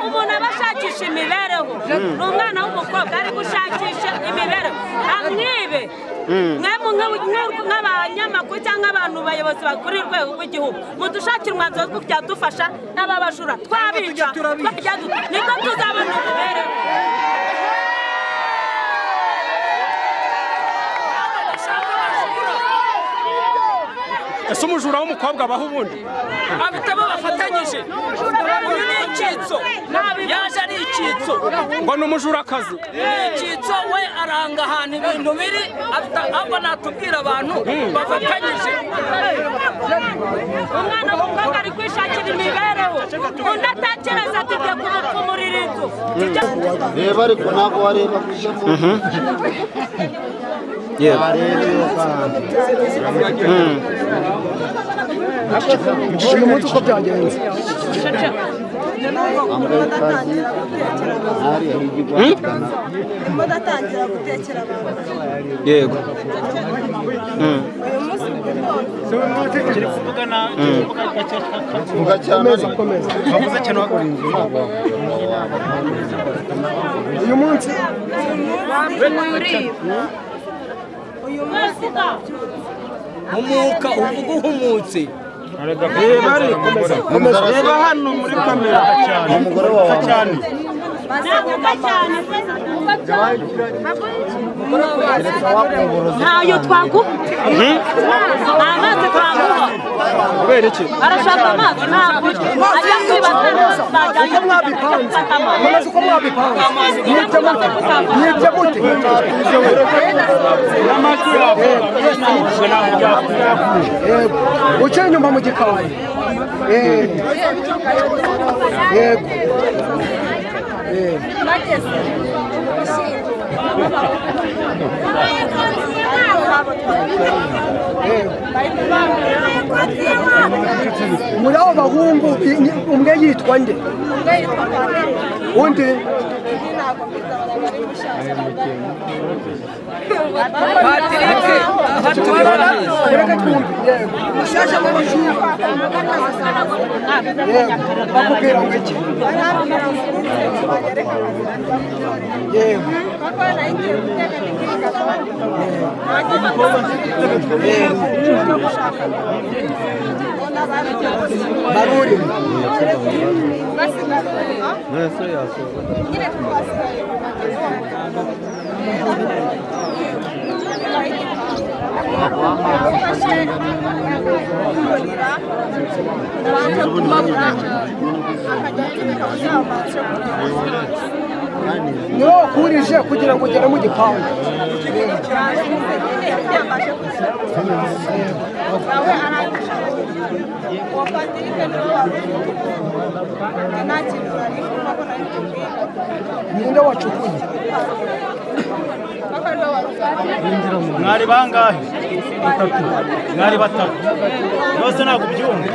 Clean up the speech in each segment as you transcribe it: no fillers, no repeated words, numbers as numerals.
umuntu abashakisha imibereho n'umwana w'umukobwa ari gushakisha imibereho amwibe nk'abanyamakuru cyangwa abantu bayobozi bakuri urwego rw'igihugu mudushakira umwanzuro wo byadufasha n'ababajura twabica niko tuzabona imibereho. ese umujura w'umukobwa abaho ubundi afite abo bafatanyije uyu ni icyitso yaje ari icyitso ngo ni umujurakazi icyitso we aranga ahantu ibintu biri ahubwo natubwira abantu bafatanyije. umwana w'umukobwa ari kwishakira imibereho undi atakereza ati jya kumupfumurira inzu reba ariko ntabwo wareba uyu munsi uko byagenze ndatangira gutekera yego kiri kuvugana uyu munsi umuka uvuga uhumutse reba hano muri kamera umugore wawe cyane ntayo twaguha amazi twaguha kubera iki arashaka amazi ntabwo ajya kwibaza uko mwabipanze mumaze uko mwabipanze mwibye mute uciye inyuma mu gikari yego muri abo bahungu umwe yitwa nde undi mushasha w'abashuri bakubwira ngo iki baruri niho wakurije kugira ngo ugere mu gipangu ninde wacukuye mwari bangahe mwari batatu bose ntabwo byumva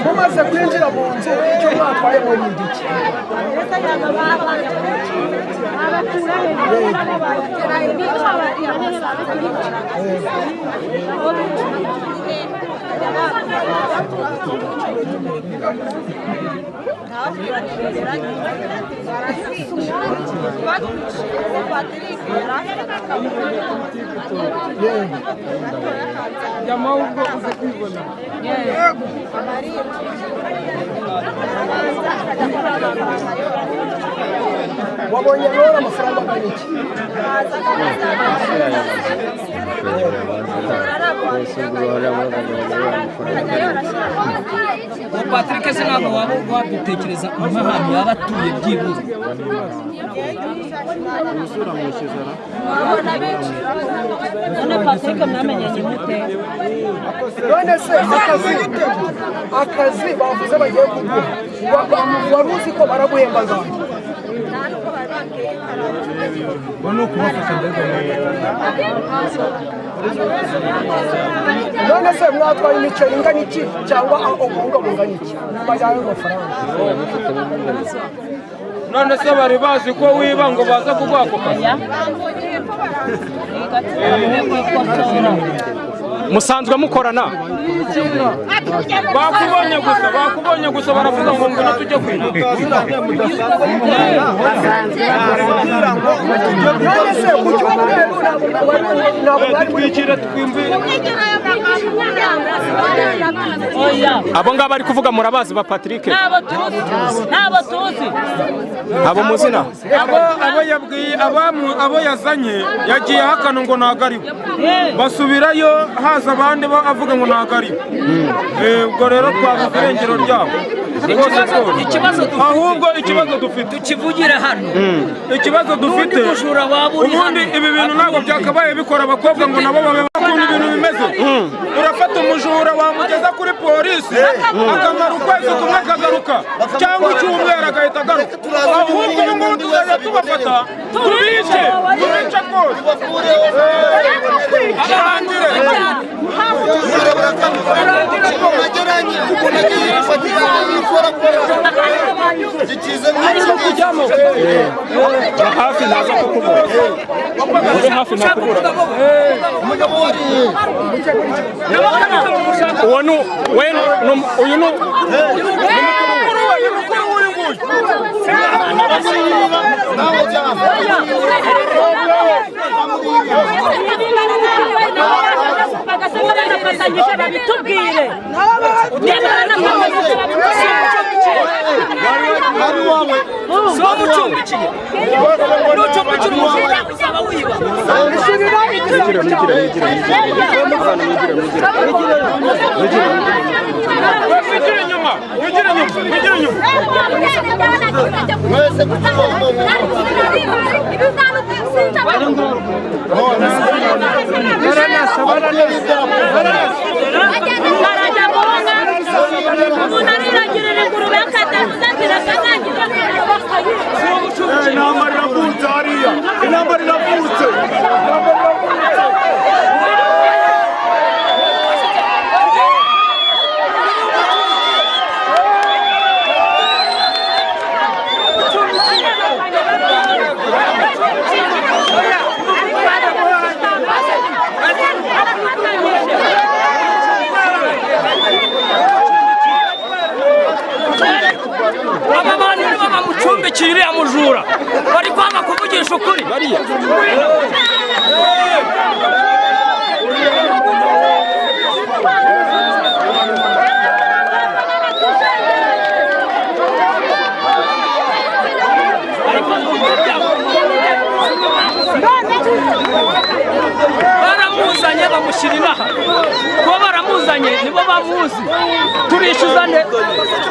mumaze kwinjira mu nzu icyo mwatwayemo ni igiki wabonye rero amafaranga angana iki Patrick se ntabwo waba wadutekereza nk'ahantu yaba atuye byibuze none Patrick mwamenyanye mute none se akazi bavuze bagiye kuguha wari uzi ko baraguhemba ngaho none se mwatwaye imiceri ingana iki cyangwa ubunga bungana iki bajyanye amafaranga none se bari bazi ko wiba ngo baza kuguha ako kazi musanzwe mukorana bakubonye gusa baravuga ngo ngwino tujye kwiga abo ngabo ari kuvuga murabazi ba Patrick nabo tuzi abo muzina abo yabwiye abo yazanye yagiye hakana ngo nagariwe basubirayo haza abandi avuga ngo nagariwe ubwo rero twabuze irengero ryabo ahubwo ikibazo dufite tukivugira hano ikibazo dufite ubundi ibi bintu ntabwo byakabaye bikora abakobwa ngo nabo babe bakunda ibintu bimeze urafata umujura wamugeza kuri polisi akamara ukwezi kumwe akagaruka cyangwa icyumweru agahita agaruka ahubwo ubu ngubu tuzajya tubafata tubice rwose hafi naza kukubura hafi nakubura uyu ni aba bantu nibo bamucumbikiye uriya mujura bari kwanga kuvugisha ukuri baramuzanye bamushyira inaha kuba baramuzanye nibo bamuzi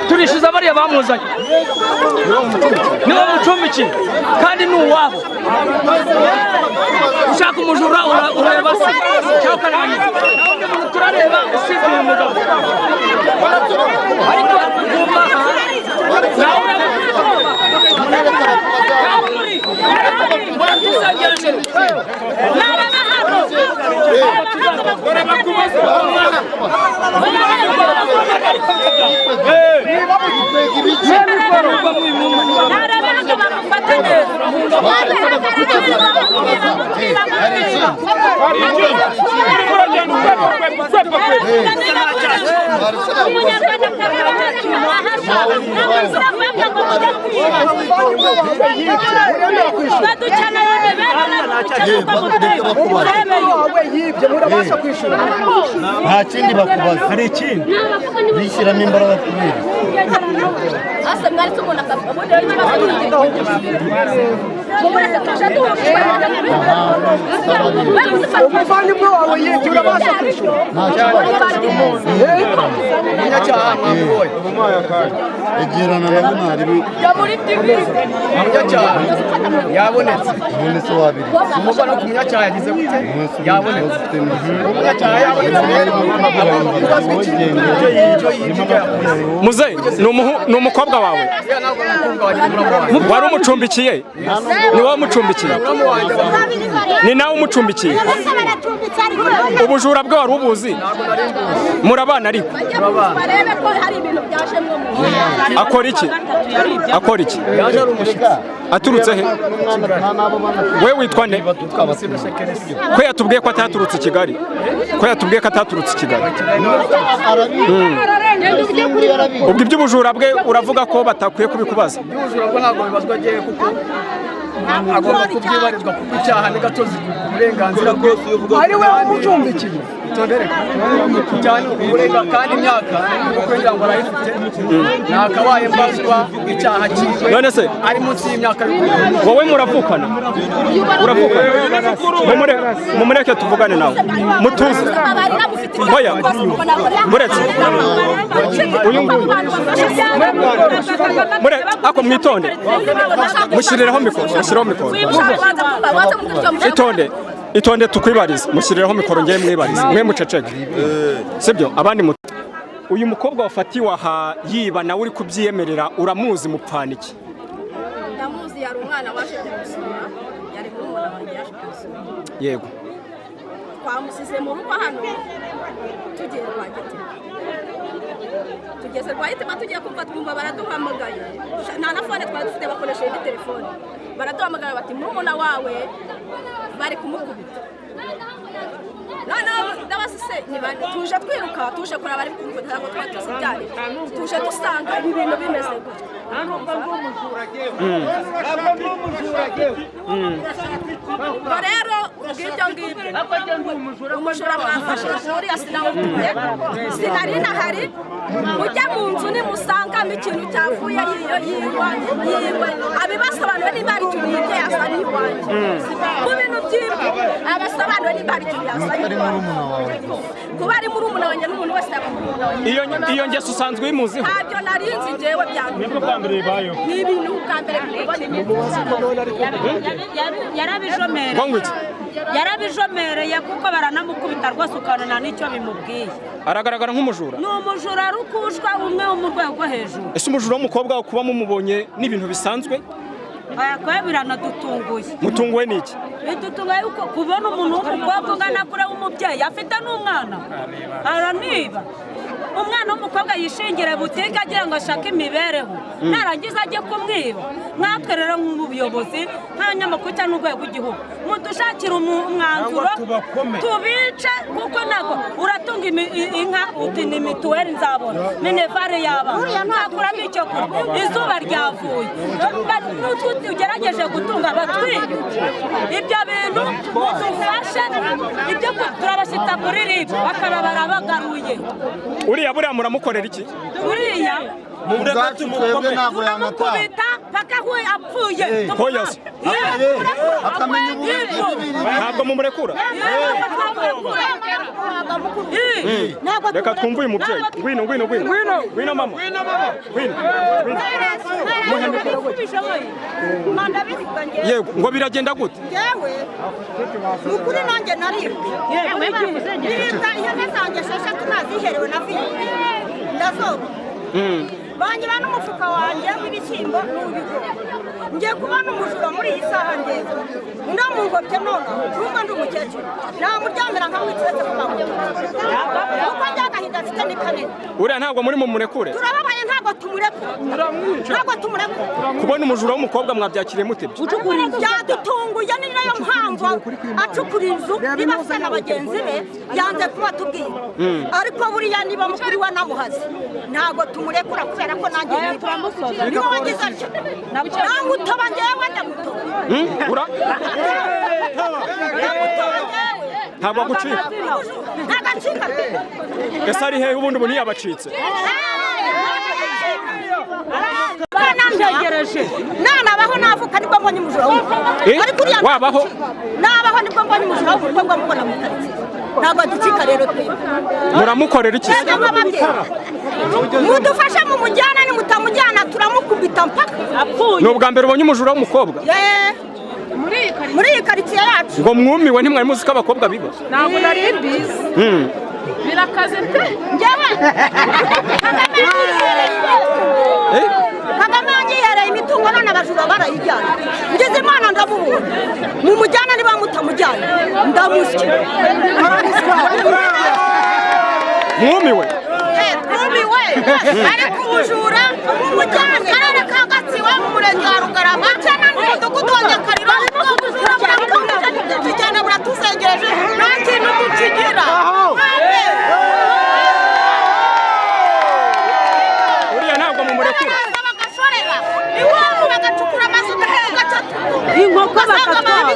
turishyuza bariya bamuzanye nibo mucumbikiye kandi ni uwabo ushaka umujura ureba se cyangwa ukarangiza undi muntu turareba usibye uyu mugabo ariko ugomba nawe nta kindi bakubaza hari ikindi bishyiramo imbaraga kubera umuvandimwe wawe yibye urabasha kwishyura umunyacyaha mwamubonye egerana na bunari umunyacyaha yabonetse ubonetse wabiri umubona ku munyacyaha yagize gute yabonetse umunyacyaha yabonetse muzeyi ni umukobwa wawe wari umucumbikiye ni wowe umucumbikiye ni nawe umucumbikiye ubujura bwe wari ubuzi murabana ariko akora iki aturutse he we witwa nde ko yatubwiye ko ataturutse i Kigali ubwo iby'ubujura bwe uravuga ko batakwiye kubikubaza iby'ubujura bwo ntabwo bibazwa agiye kuko agomba kubyibarizwa kuko icyaha ni gatozi ku burenganzira bwe ari we umucumbikiye cyane uburenganzira kandi imyaka kugira ngo arayifite ntakabaye mbazwa icyaha cyiwe none se ari munsi y'imyaka wowe muravukana mumureke tuvugane nawe mutuze oya muretse uyu nguyu ako mwitonde mushyirireho mikoro itonde tukwibarize mushyirireho mikoro ngiye mwibarize mwe muceceke sibyo abandi uyu mukobwa wafatiwe aha yiba nawe uri kubyiyemerera uramuzi mupfana iki ndamuzi yari umwana waje kumusura yari kumubona wanjye yaje kumusura yego twamusize mu rugo hano tugiye kwa Gitema tugeze kwa Gitema tugiye kumva twumva baraduhamagaye nta na fone twari dufite bakoresha indi telefone baraduhamagara bati murumuna wawe bari kumukubita none ndabasise tuje twiruka tuje kuraba bari kumukubita ntabwo twari tuzi byari tuje dusanga ibintu bimeze gutya rero ubw'ibyo ngibyo umujura mwafashe uriya sinawutuye sinari nahari ujya mu nzu nimusangamo ikintu cyavuye yiwe abibasobanuriwe niba hari ikintu yibye yasa n'iwanjye mu bintu byibwe abasobanuriwe niba hari ikintu yasa n'iwanjye kuba ari murumuna wanjye n'umuntu wese yaba murumuna wanjye iyo ngeso usanzwe uyimuziho ntabyo nari nzi njyewe byanjye ni ibintu bwa mbere yarabijomereye kuko baranamukubita rwose ukabona n'icyo bimubwiye aragaragara nk'umujura ni umujura rukushwa umwe wo mu rwego rwo hejuru ese umujura w'umukobwa kuba mumubonye n'ibintu bisanzwe kuba biranadutunguye mutunguwe n'iki bidutunguye yuko kubona umuntu w'umukobwa ungana kure w'umubyeyi afite n'umwana araniba umwana w'umukobwa yishingire butike agira ngo ashake imibereho narangiza ajye kumwiba natwe rero nk'ubuyobozi nk'abanyamakuru cyangwa n'urwego rw'igihugu mudushakire umwanzuro tubice kuko ntabwo uratunga inka uti ni mituweli nzabona minevare y'abana ntakuramo icyo kurya izuba ryavuye ugerageje gutunga batwibe ibyo bintu mudufashe ibyo turabashyitsa kuri ribu bakaba barabagaruye buriya muramukorera iki buriya ubwacu twebwe ntabwo turamukubita paka we apfuye hoya se akamenya ububi ntabwo mumurekura reka twumve uyu mubyeyi ngwino mama yego ngo biragenda gute ukuri nanjye naribwe niribwa ihene zanjye esheshatu naziherewe na viyo ndazoba bangira n'umufuka wanjye w'ibishyimbo n'uw'ibigori ngiye kubona umujura muri iyi saha ngeze ndamugobye noneho nubwo ndi umukecuru namuryamira nkamwitse ku maguru kuko njye agahinda mfite ni kanini uriya ntabwo muri mumurekure turababaye ntabwo tumurekura kubona umujura w'umukobwa mwabyakiriye mute byadutunguye ni nayo mpamvu acukura inzu niba afite na bagenzi be yanze kuba tubwira ariko buriya niba mukuri we namuhaze ntabwo tumurekura kubera ko nanjye niba wagize atyo nawe utoba njyewe ndamutoba ntabwo agucika ntagacika ese ari hehe ubundi ubu ntiyabacitse nanabaho navuka nibwo mbonye umujura w'umukobwa wabaho nabaho nibwo mbonye umujura w'umukobwa mubona mu karitsiye ntabwo ducika rero twebwe muramukorera iki mudufashe mu mujyana nimutamujyana turamukubita mpaka ni ubwa mbere ubonye umujura w'umukobwa muri iyi karitsiye yacu ngo mwumiwe ntimwari muzi ko abakobwa biba ntabwo nari mbizi birakaze pe njyewe Kagame yanyihereye imitungo none abajura barayijyana ngeze Imana ndamubona mu mujyana niba mutamujyana ndamusye mwumiwe twumiwe ariko ubujura umujyana mu karere ka Gatsibo mu murenge wa Rugarama cyane n'umudugudu wa Nyakariro tujyana buratuzengereje nta kintu tukigira uriya ntabwo mumurekura bagashorera iwabo bagacukura amazu gatatu inkoko bakatwaye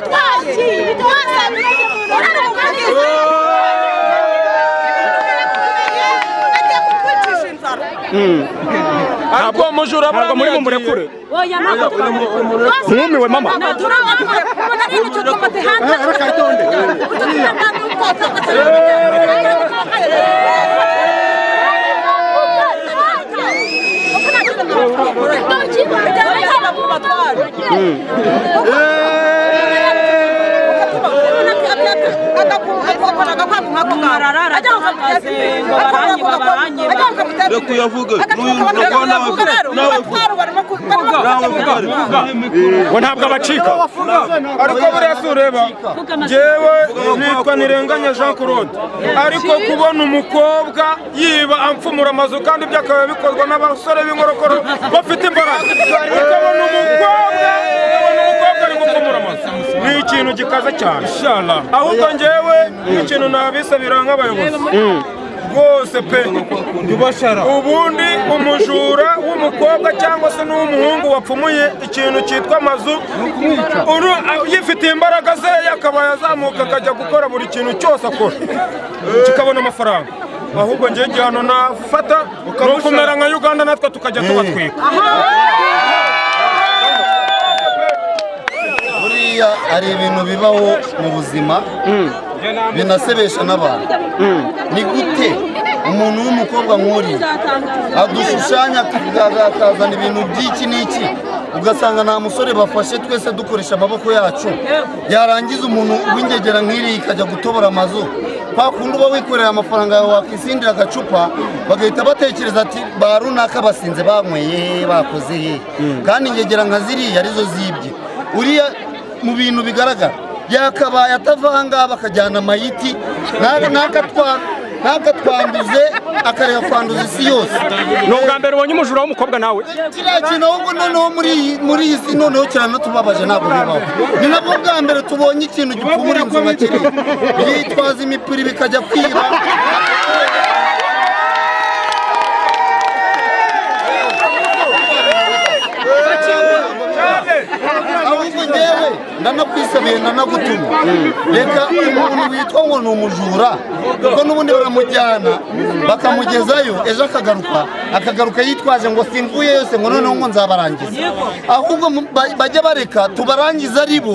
ariko mujura ntabwo muri mumurekure oya ntabwo mwumiwe mama ngo ntabwo abacika ariko buriya si ureba njyewe nitwa Nirenganya Jean Claude ariko kubona umukobwa yiba amfumura amazu kandi byakaba bikorwa n'abasore b'inkorokoro bafite imbaraga ukabona umukobwa ari gupfumura amazu ni ikintu gikaze cyane ahubwo njyewe ikintu nabisabira nk'abayobozi rwose pe ubundi umujura w'umukobwa cyangwa se n'uw'umuhungu wapfumuye ikintu cyitwa amazu yifitiye imbaraga ze akaba yazamuka akajya gukora buri kintu cyose akora kikabona amafaranga ahubwo njye igihano nafata ni ukumera nka Uganda natwe tukajya tubatwika buriya hari ibintu bibaho mu buzima binasebesha n'abantu ni gute umuntu w'umukobwa nk'uriya adushushanya akazana ibintu by'iki n'iki ugasanga nta musore bafashe twese dukoresha amaboko yacu yarangiza umuntu w'ingegera nk'iriya ikajya gutobora amazu kwa kundi uba wikorera amafaranga yawe wakisindira agacupa bagahita batekereza ati ba runaka basinze banyweye bakoze he kandi ingegera nka ziriya arizo zibye uriya mu bintu bigaragara yakabaye atavanga bakajyana amayiti ntakatwanduze akareka kwanduza isi yose ni ubwa mbere ubonye umujura w'umukobwa nawe kiriya kintu ahubwo noneho muri iyi si noneho kiranatubabaje ntabwo bibaho ni nabwo bwa mbere tubonye ikintu gipfumura inzu nka kiriya yitwaza imipira bikajya kwiba ahubwo njyewe ndanakwisabiye ndanagutuma reka umuntu witwa ngo ni umujura kuko n'ubundi baramujyana bakamugezayo ejo akagaruka yitwaje ngo simvuye yose ngo noneho ngo nzabarangiza ahubwo bajye bareka tubarangize ari bo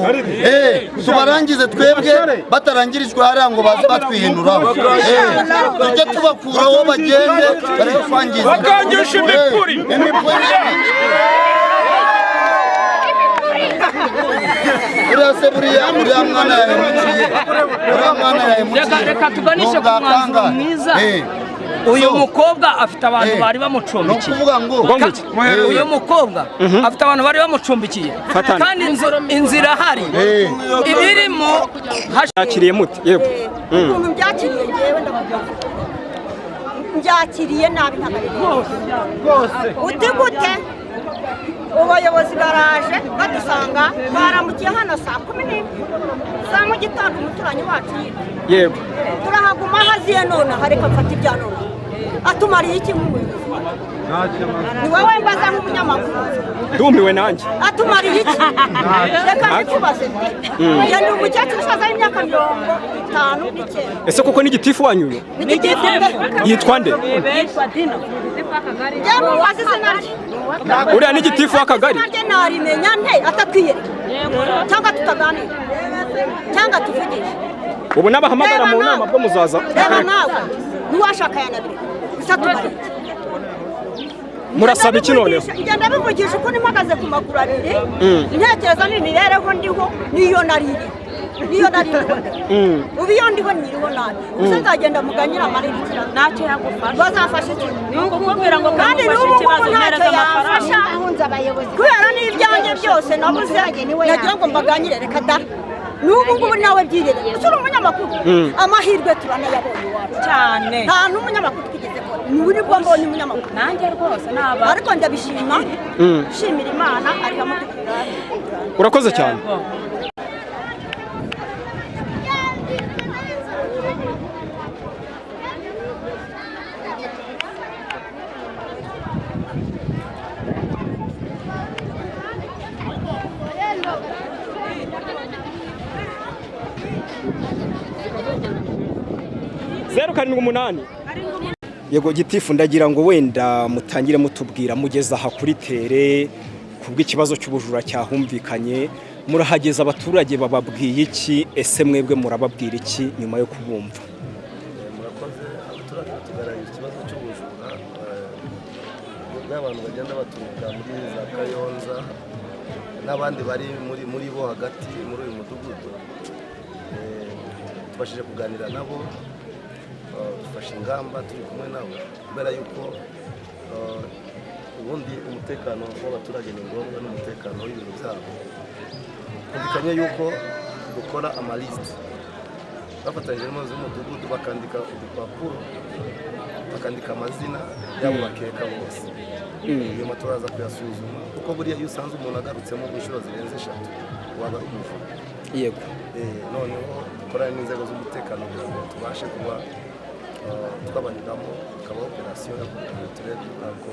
tubarangize twebwe batarangirijwe hariya ngo baze batwihinuraho tujye tubakuraho bagende bareke kwangiza bakangisha imipuri uriya mwana yahemukiye reka tuganishe ku mwanzuro mwiza uyu mukobwa afite abantu bari bamucumbikiye uyu mukobwa afite abantu bari bamucumbikiye kandi inzira hari ibirimo yakiriye muti yego ukuntu byakiriye ngewe mbyakiriye nabi rwose uti gute ubuyobozi baraje badusanga twaramukiye hano saa 11 za mu gitondo umuturanyi wacu yego turahaguma haziye none hareka mfata ibya none atumariye iki nk'umuyobozi ni wowe mbaza nk'umunyamakuru ndumiwe nanjye atumariye iki reka nikubaze ndi umukecuru usaza w'imyaka 59. ese koko ni gitifu wanyuye ni gitifu yitwa nde uriya ni gitifu w'akagari narimenya nte atakwiyereka cyangwa tutaganira cyangwa tuvugisha ubu n'abahamagara mu nama bwo muzaza reba nawe niwashaka yanabire gusa tubari murasaba iki noneho ngenda bivugisha uko mpagaze ku maguru abiri intekereza nini rereho ndiho niyo nariri ubu iyo ndiho niriho nabi gusa nzagenda muganyira amarira ntacyo yagufasha bazafasha iki ni ukukubwira ngo kandi n'ubu ngubu ntacyo yafasha kubera n'ibyanjye byose nabuze nagira ngo mbaganire reka da n'ubu ngubu nawe byirere usura umunyamakuru amahirwe turanayabonye iwacu cyane nta n'umunyamakuru twigeze ko ni bwo mbonye umunyamakuru nanjye rwose naba ariko ndabishima shimira Imana ariko mutukira urakoze cyane. Zeru karindwi umunani. Yego Gitifu, ndagira ngo wenda mutangire mutubwira mugeza aha kuri tere kubw'ikibazo cy'ubujura cyahumvikanye, murahageza abaturage bababwiye iki, ese mwebwe murababwira iki nyuma yo kubumva? Murakoze, abaturage tugaragaye ikibazo cy'ubujura n'abantu bagenda baturuka muri za Kayonza n'abandi bari muri bo hagati muri uyu mudugudu. Tubashije kuganira nabo, dufashe ingamba turi kumwe nabo kubera yuko ubundi umutekano w'abaturage ni ngombwa n'umutekano w'ibintu byabo. Twumvikanye yuko dukora amalisite bafatanyije n'umuyobozi w'umudugudu, bakandika udupapuro, bakandika amazina y'abo bakeka bose. Nyuma turaza kuyasuzuma kuko buriya iyo usanze umuntu agarutsemo inshuro zirenze 3 waba ari umujura. Yego. Noneho dukorana n'inzego z'umutekano kugira ngo tubashe kuba twabanyuramo, tukaba operasiyo yo turebe ko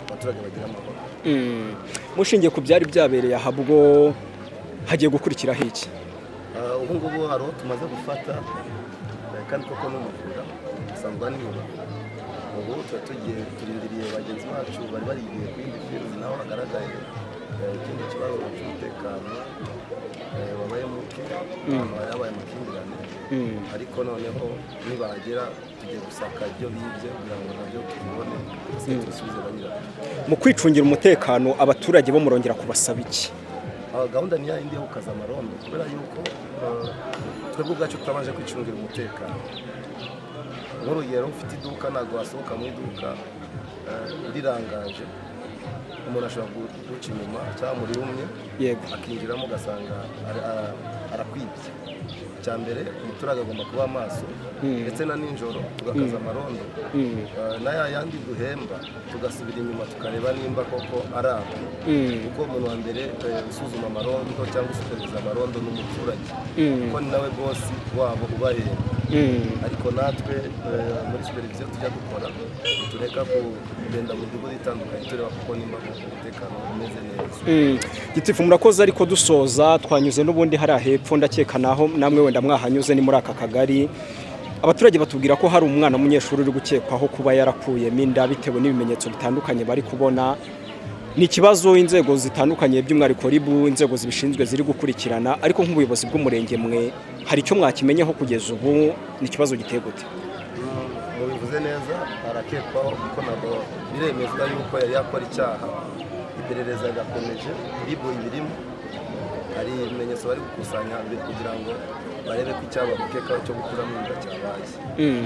abaturage bagira amahoro. Mushingiye ku byari byabereye aha bwo hagiye gukurikiraho iki? Ubu ngubu hari uwo tumaze gufata kandi koko n'umujura asanzwe n'inyuma. Ubu tugiye turindiriye bagenzi bacu bari barigiye ku yindi field naho hagaragaye ikindi kibazo cy'umutekano wabaye muke, yabaye amakimbirane, ariko noneho nibahagera tugiye gusaka ibyo bibye kugira ngo nabyo tubibone dusubize banyiraho. Mu kwicungira umutekano abaturage bo murongera kubasaba iki? Gahunda ni yindi yo gukaza amarondo kubera yuko twebwe ubwacu tutabanje kwicungira umutekano. Nk'urugero ufite iduka ntabwo wasohoka mu iduka rirangaje, umuntu ashobora guca inyuma cyangwa muri umwe akinjiramo ugasanga arakwibye. Icya mbere umuturage agomba kuba amaso ndetse na nijoro tugakaza amarondo n'aya yandi duhemba tugasubira inyuma tukareba nimba koko ari aho, kuko umuntu wa mbere usuzuma amarondo cyangwa usubiriza amarondo n'umuturage kuko ni nawe bosi wabo ubahemba. Ariko natwe muri supervision tujya dukora tureka kugenda mu midugudu itandukanye tureba kuko nimba koko umutekano umeze neza. Gitifu, murakoze, ariko dusoza twanyuze n'ubundi hari ahepfo ndakeka naho namwe wenda mwahanyuze ni muri aka kagari. Abaturage batubwira ko hari umwana w'umunyeshuri uri gukekwaho kuba yarakuyemo inda bitewe n'ibimenyetso bitandukanye bari kubona. Ni ikibazo inzego zitandukanye by'umwihariko ribu inzego zibishinzwe ziri gukurikirana, ariko nk'ubuyobozi bw'umurenge mwe hari icyo mwakimenyeho kugeza ubu? Ni ikibazo giteye gute? Mubivuze neza, arakekwaho kuko nabwo biremezwa yuko yari yakora icyaha. Iperereza rirakomeje, ribu ibirimo, hari ibimenyetso bari gukusanya kugira ngo barebe ko icyaba gukekaho cyo gukuramo inda cyabaye.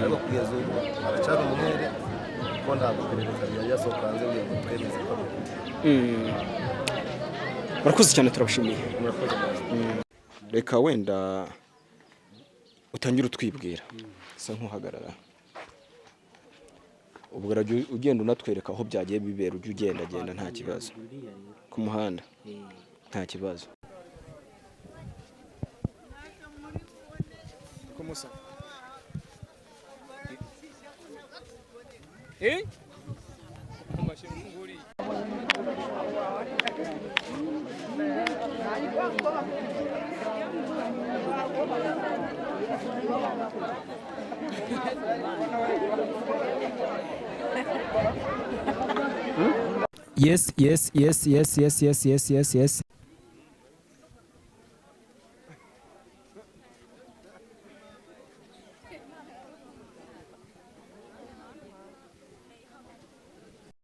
Ariko kugeza ubu aracyari umwere kuko ntabwo iperereza ryari ryasohoka hanze ngo twemeze ko murakoze cyane, turabashimiye. Reka wenda utangire utwibwira, sa nk'uhagarara ubwo ugenda unatwereka aho byagiye bibera, ujye ugendagenda nta kibazo ku muhanda, nta kibazo. Yes.